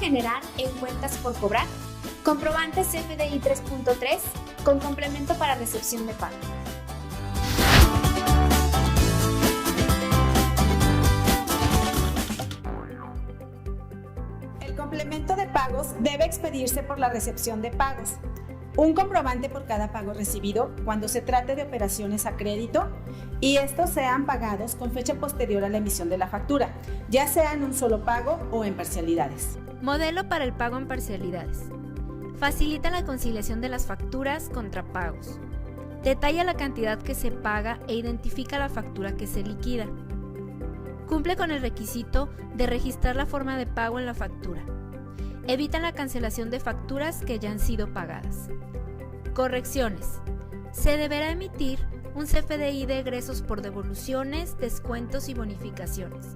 generar en cuentas por cobrar comprobantes CFDI 3.3 con complemento para recepción de pago. El complemento de pagos debe expedirse por la recepción de pagos. Un comprobante por cada pago recibido cuando se trate de operaciones a crédito y estos sean pagados con fecha posterior a la emisión de la factura, ya sea en un solo pago o en parcialidades. Modelo para el pago en parcialidades. Facilita la conciliación de las facturas contra pagos. Detalla la cantidad que se paga e identifica la factura que se liquida. Cumple con el requisito de registrar la forma de pago en la factura. Evita la cancelación de facturas que ya han sido pagadas. Correcciones. Se deberá emitir un CFDI de egresos por devoluciones, descuentos y bonificaciones.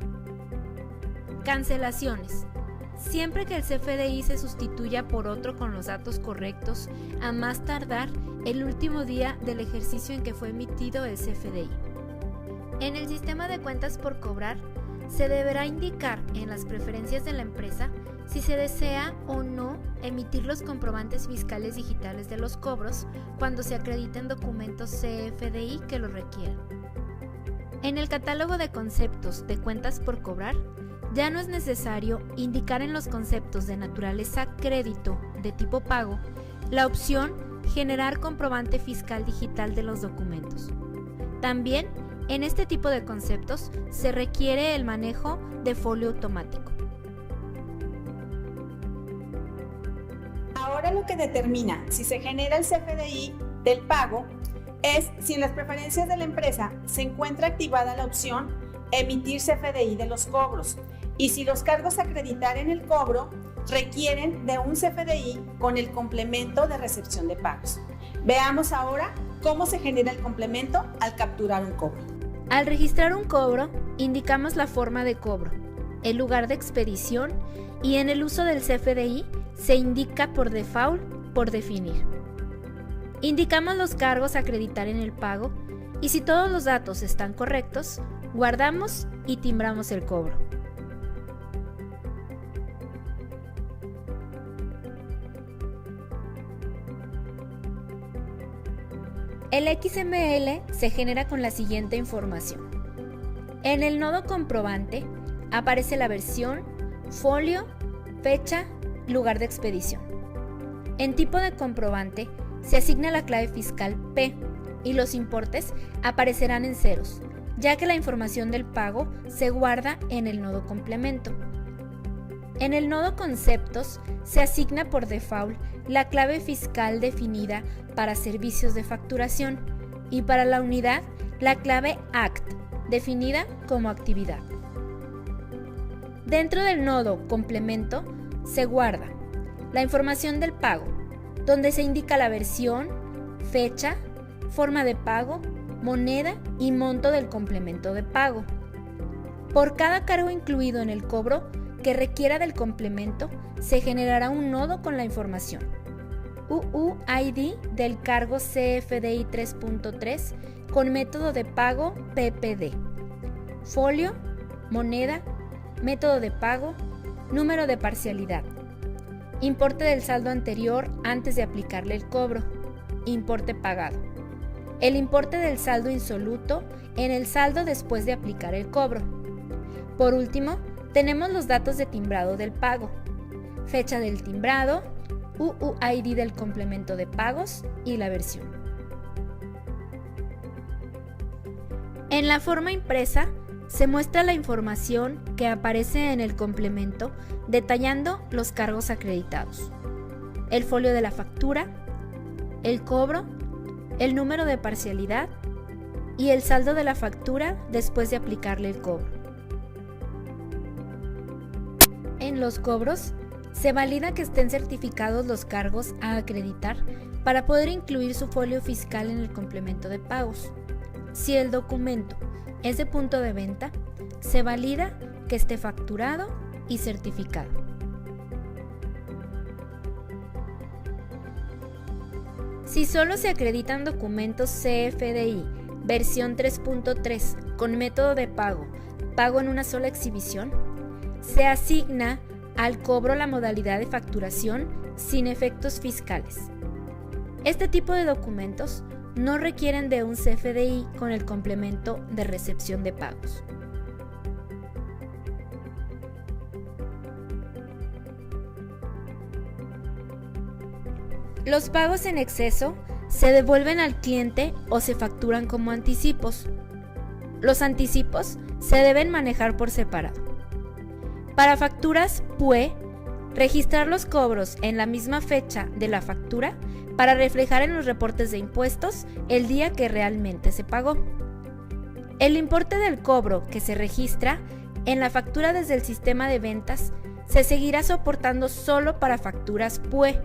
Cancelaciones. Siempre que el CFDI se sustituya por otro con los datos correctos, a más tardar el último día del ejercicio en que fue emitido el CFDI. En el sistema de cuentas por cobrar, se deberá indicar en las preferencias de la empresa si se desea o no emitir los comprobantes fiscales digitales de los cobros cuando se acrediten documentos CFDI que lo requieran. En el catálogo de conceptos de cuentas por cobrar, ya no es necesario indicar en los conceptos de naturaleza crédito de tipo pago la opción generar comprobante fiscal digital de los documentos. También, en este tipo de conceptos se requiere el manejo de folio automático. Ahora lo que determina si se genera el CFDI del pago es si en las preferencias de la empresa se encuentra activada la opción emitir CFDI de los cobros y si los cargos a acreditar en el cobro requieren de un CFDI con el complemento de recepción de pagos. Veamos ahora cómo se genera el complemento al capturar un cobro. Al registrar un cobro, indicamos la forma de cobro, el lugar de expedición y en el uso del CFDI se indica por default por definir. Indicamos los cargos a acreditar en el pago y si todos los datos están correctos, guardamos y timbramos el cobro. El XML se genera con la siguiente información. En el nodo comprobante aparece la versión, folio, fecha, lugar de expedición. En tipo de comprobante se asigna la clave fiscal P y los importes aparecerán en ceros, ya que la información del pago se guarda en el nodo complemento. En el nodo conceptos se asigna por default la clave fiscal definida para servicios de facturación y para la unidad la clave ACT, definida como actividad. Dentro del nodo complemento se guarda la información del pago, donde se indica la versión, fecha, forma de pago, moneda y monto del complemento de pago. Por cada cargo incluido en el cobro que requiera del complemento, se generará un nodo con la información. UUID del cargo CFDI 3.3 con método de pago PPD. Folio, moneda, método de pago, número de parcialidad. Importe del saldo anterior antes de aplicarle el cobro. Importe pagado. El importe del saldo insoluto en el saldo después de aplicar el cobro. Por último, tenemos los datos de timbrado del pago, fecha del timbrado, UUID del complemento de pagos y la versión. En la forma impresa se muestra la información que aparece en el complemento detallando los cargos acreditados, el folio de la factura, el cobro, el número de parcialidad y el saldo de la factura después de aplicarle el cobro. En los cobros, se valida que estén certificados los cargos a acreditar para poder incluir su folio fiscal en el complemento de pagos. Si el documento es de punto de venta, se valida que esté facturado y certificado. Si solo se acreditan documentos CFDI versión 3.3 con método de pago, pago en una sola exhibición, se asigna al cobro la modalidad de facturación sin efectos fiscales. Este tipo de documentos no requieren de un CFDI con el complemento de recepción de pagos. Los pagos en exceso se devuelven al cliente o se facturan como anticipos. Los anticipos se deben manejar por separado. Para facturas PUE, registrar los cobros en la misma fecha de la factura para reflejar en los reportes de impuestos el día que realmente se pagó. El importe del cobro que se registra en la factura desde el sistema de ventas se seguirá soportando solo para facturas PUE,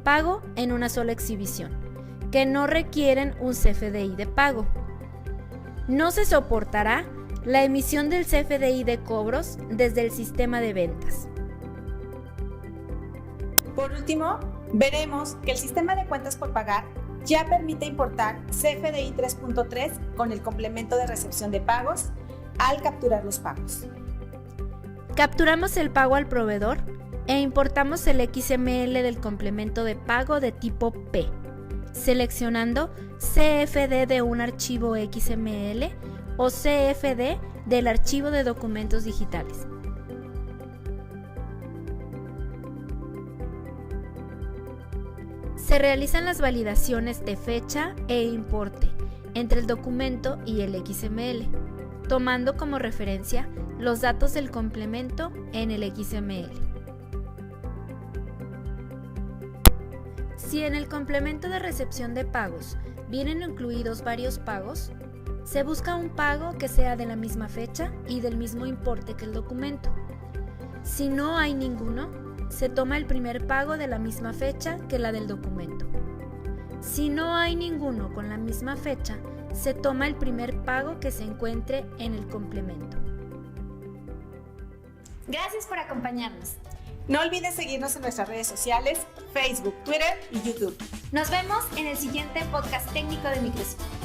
pago en una sola exhibición, que no requieren un CFDI de pago. No se soportará la emisión del CFDI de cobros desde el sistema de ventas. Por último, veremos que el sistema de cuentas por pagar ya permite importar CFDI 3.3 con el complemento de recepción de pagos al capturar los pagos. Capturamos el pago al proveedor e importamos el XML del complemento de pago de tipo P, seleccionando CFD de un archivo XML o CFD del archivo de documentos digitales. Se realizan las validaciones de fecha e importe entre el documento y el XML, tomando como referencia los datos del complemento en el XML. Si en el complemento de recepción de pagos vienen incluidos varios pagos, se busca un pago que sea de la misma fecha y del mismo importe que el documento. Si no hay ninguno, se toma el primer pago de la misma fecha que la del documento. Si no hay ninguno con la misma fecha, se toma el primer pago que se encuentre en el complemento. Gracias por acompañarnos. No olvides seguirnos en nuestras redes sociales, Facebook, Twitter y YouTube. Nos vemos en el siguiente podcast técnico de Microsoft.